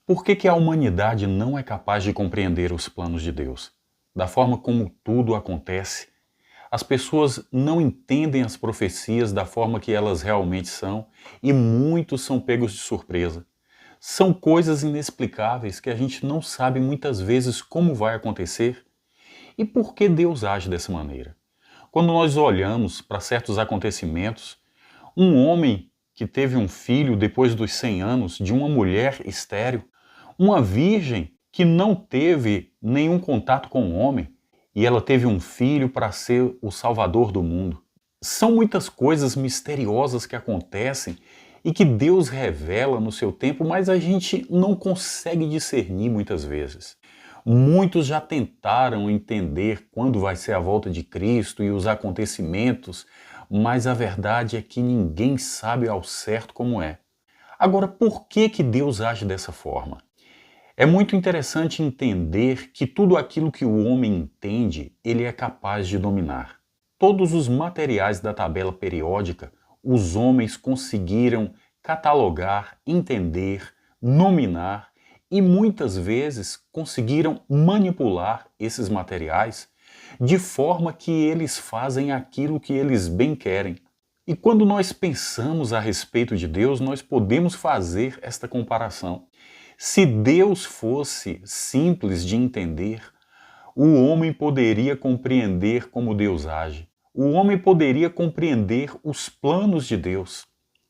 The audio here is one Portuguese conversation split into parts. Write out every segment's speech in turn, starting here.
Por que que a humanidade não é capaz de compreender os planos de Deus? Da forma como tudo acontece, as pessoas não entendem as profecias da forma que elas realmente são e muitos são pegos de surpresa. São coisas inexplicáveis que a gente não sabe muitas vezes como vai acontecer e por que Deus age dessa maneira. Quando nós olhamos para certos acontecimentos, um homem que teve um filho depois dos 100 anos de uma mulher estéril, uma virgem que não teve nenhum contato com o homem e ela teve um filho para ser o salvador do mundo. São muitas coisas misteriosas que acontecem e que Deus revela no seu tempo, mas a gente não consegue discernir muitas vezes. Muitos já tentaram entender quando vai ser a volta de Cristo e os acontecimentos, mas a verdade é que ninguém sabe ao certo como é. Agora, por que que Deus age dessa forma? É muito interessante entender que tudo aquilo que o homem entende, ele é capaz de dominar. Todos os materiais da tabela periódica, os homens conseguiram catalogar, entender, nominar e muitas vezes conseguiram manipular esses materiais de forma que eles fazem aquilo que eles bem querem. E quando nós pensamos a respeito de Deus, nós podemos fazer esta comparação. Se Deus fosse simples de entender, o homem poderia compreender como Deus age. O homem poderia compreender os planos de Deus,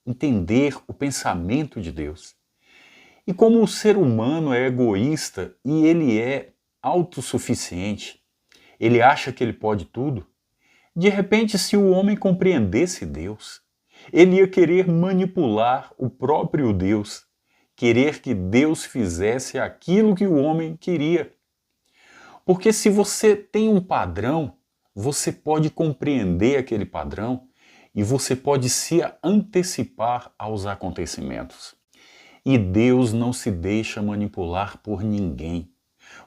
entender o pensamento de Deus. E como o ser humano é egoísta e ele é autossuficiente, ele acha que ele pode tudo, de repente, se o homem compreendesse Deus, ele ia querer manipular o próprio Deus, querer que Deus fizesse aquilo que o homem queria. Porque se você tem um padrão, você pode compreender aquele padrão e você pode se antecipar aos acontecimentos. E Deus não se deixa manipular por ninguém.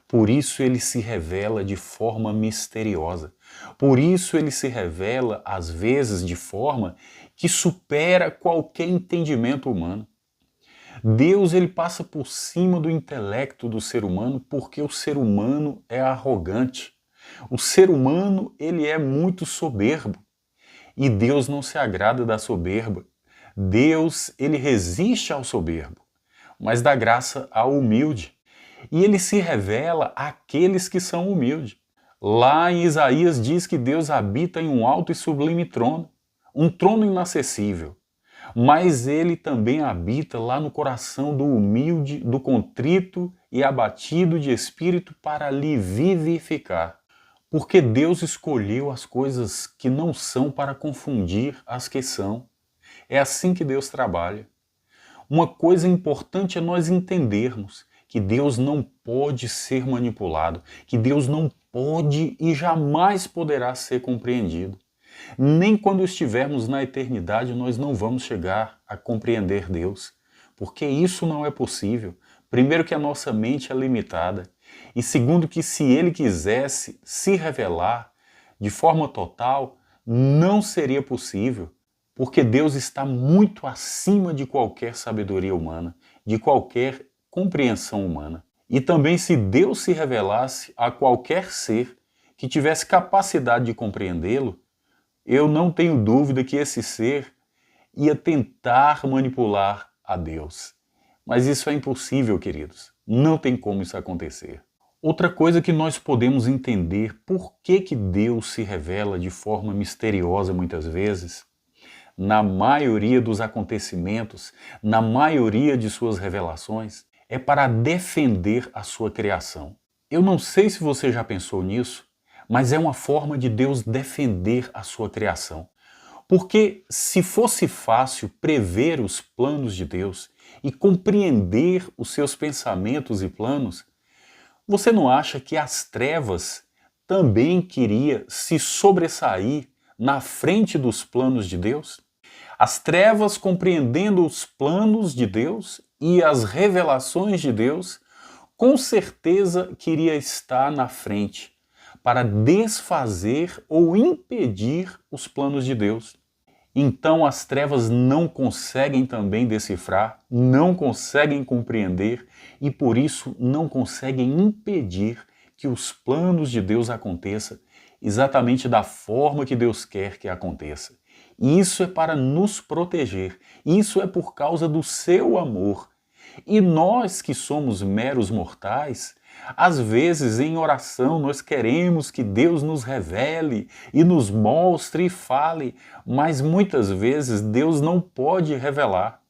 Por isso ele se revela de forma misteriosa. Por isso ele se revela, às vezes, de forma que supera qualquer entendimento humano. Deus ele passa por cima do intelecto do ser humano porque o ser humano é arrogante. O ser humano ele é muito soberbo. E Deus não se agrada da soberba. Deus ele resiste ao soberbo, mas dá graça ao humilde. E ele se revela àqueles que são humildes. Lá em Isaías diz que Deus habita em um alto e sublime trono, um trono inacessível. Mas ele também habita lá no coração do humilde, do contrito e abatido de espírito para lhe vivificar. Porque Deus escolheu as coisas que não são para confundir as que são. É assim que Deus trabalha. Uma coisa importante é nós entendermos que Deus não pode ser manipulado, que Deus não pode e jamais poderá ser compreendido. Nem quando estivermos na eternidade nós não vamos chegar a compreender Deus, porque isso não é possível. Primeiro que a nossa mente é limitada, e segundo que se Ele quisesse se revelar de forma total, não seria possível, porque Deus está muito acima de qualquer sabedoria humana, de qualquer compreensão humana. E também se Deus se revelasse a qualquer ser que tivesse capacidade de compreendê-lo, eu não tenho dúvida que esse ser ia tentar manipular a Deus. Mas isso é impossível, queridos. Não tem como isso acontecer. Outra coisa que nós podemos entender por que que Deus se revela de forma misteriosa muitas vezes, na maioria dos acontecimentos, na maioria de suas revelações, é para defender a sua criação. Eu não sei se você já pensou nisso, mas é uma forma de Deus defender a sua criação. Porque se fosse fácil prever os planos de Deus e compreender os seus pensamentos e planos, você não acha que as trevas também queria se sobressair na frente dos planos de Deus? As trevas compreendendo os planos de Deus e as revelações de Deus, com certeza queria estar na frente para desfazer ou impedir os planos de Deus. Então as trevas não conseguem também decifrar, não conseguem compreender e por isso não conseguem impedir que os planos de Deus aconteçam exatamente da forma que Deus quer que aconteça. E isso é para nos proteger, isso é por causa do seu amor. E nós que somos meros mortais, às vezes em oração nós queremos que Deus nos revele e nos mostre e fale, mas muitas vezes Deus não pode revelar.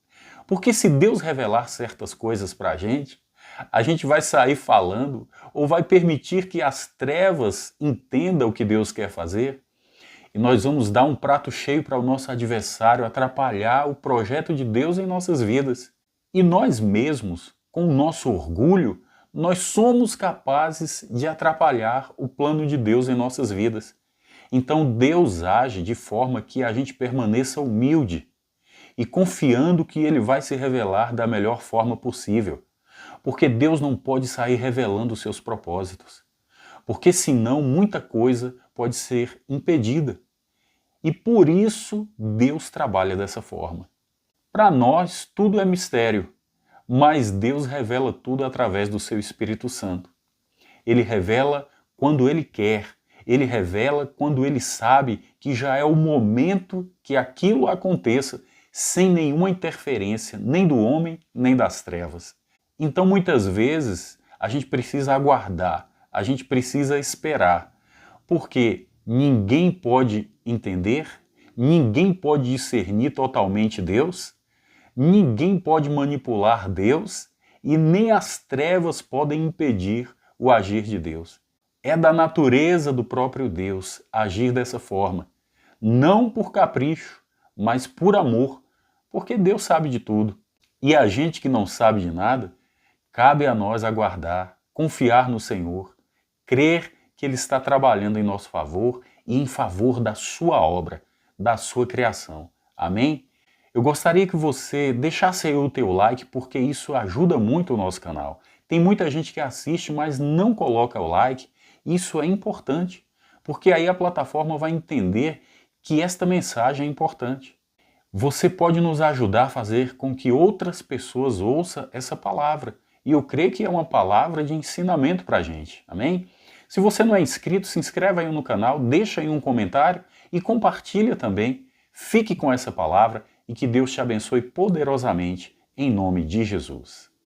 Porque se Deus revelar certas coisas para a gente vai sair falando ou vai permitir que as trevas entendam o que Deus quer fazer? E nós vamos dar um prato cheio para o nosso adversário, atrapalhar o projeto de Deus em nossas vidas. E nós mesmos, com o nosso orgulho, nós somos capazes de atrapalhar o plano de Deus em nossas vidas. Então Deus age de forma que a gente permaneça humilde e confiando que Ele vai se revelar da melhor forma possível. Porque Deus não pode sair revelando os seus propósitos. Porque senão muita coisa pode ser impedida. E por isso Deus trabalha dessa forma. Para nós tudo é mistério, mas Deus revela tudo através do seu Espírito Santo. Ele revela quando Ele quer, Ele revela quando Ele sabe que já é o momento que aquilo aconteça, sem nenhuma interferência, nem do homem, nem das trevas. Então muitas vezes a gente precisa aguardar, a gente precisa esperar, porque ninguém pode entender, ninguém pode discernir totalmente Deus, ninguém pode manipular Deus e nem as trevas podem impedir o agir de Deus. É da natureza do próprio Deus agir dessa forma, não por capricho, mas por amor, porque Deus sabe de tudo. E a gente que não sabe de nada, cabe a nós aguardar, confiar no Senhor, crer que Ele está trabalhando em nosso favor e em favor da sua obra, da sua criação. Amém? Eu gostaria que você deixasse aí o teu like, porque isso ajuda muito o nosso canal. Tem muita gente que assiste, mas não coloca o like. Isso é importante, porque aí a plataforma vai entender que esta mensagem é importante. Você pode nos ajudar a fazer com que outras pessoas ouçam essa palavra. E eu creio que é uma palavra de ensinamento para a gente. Amém? Se você não é inscrito, se inscreve aí no canal, deixa aí um comentário e compartilha também. Fique com essa palavra e que Deus te abençoe poderosamente, em nome de Jesus.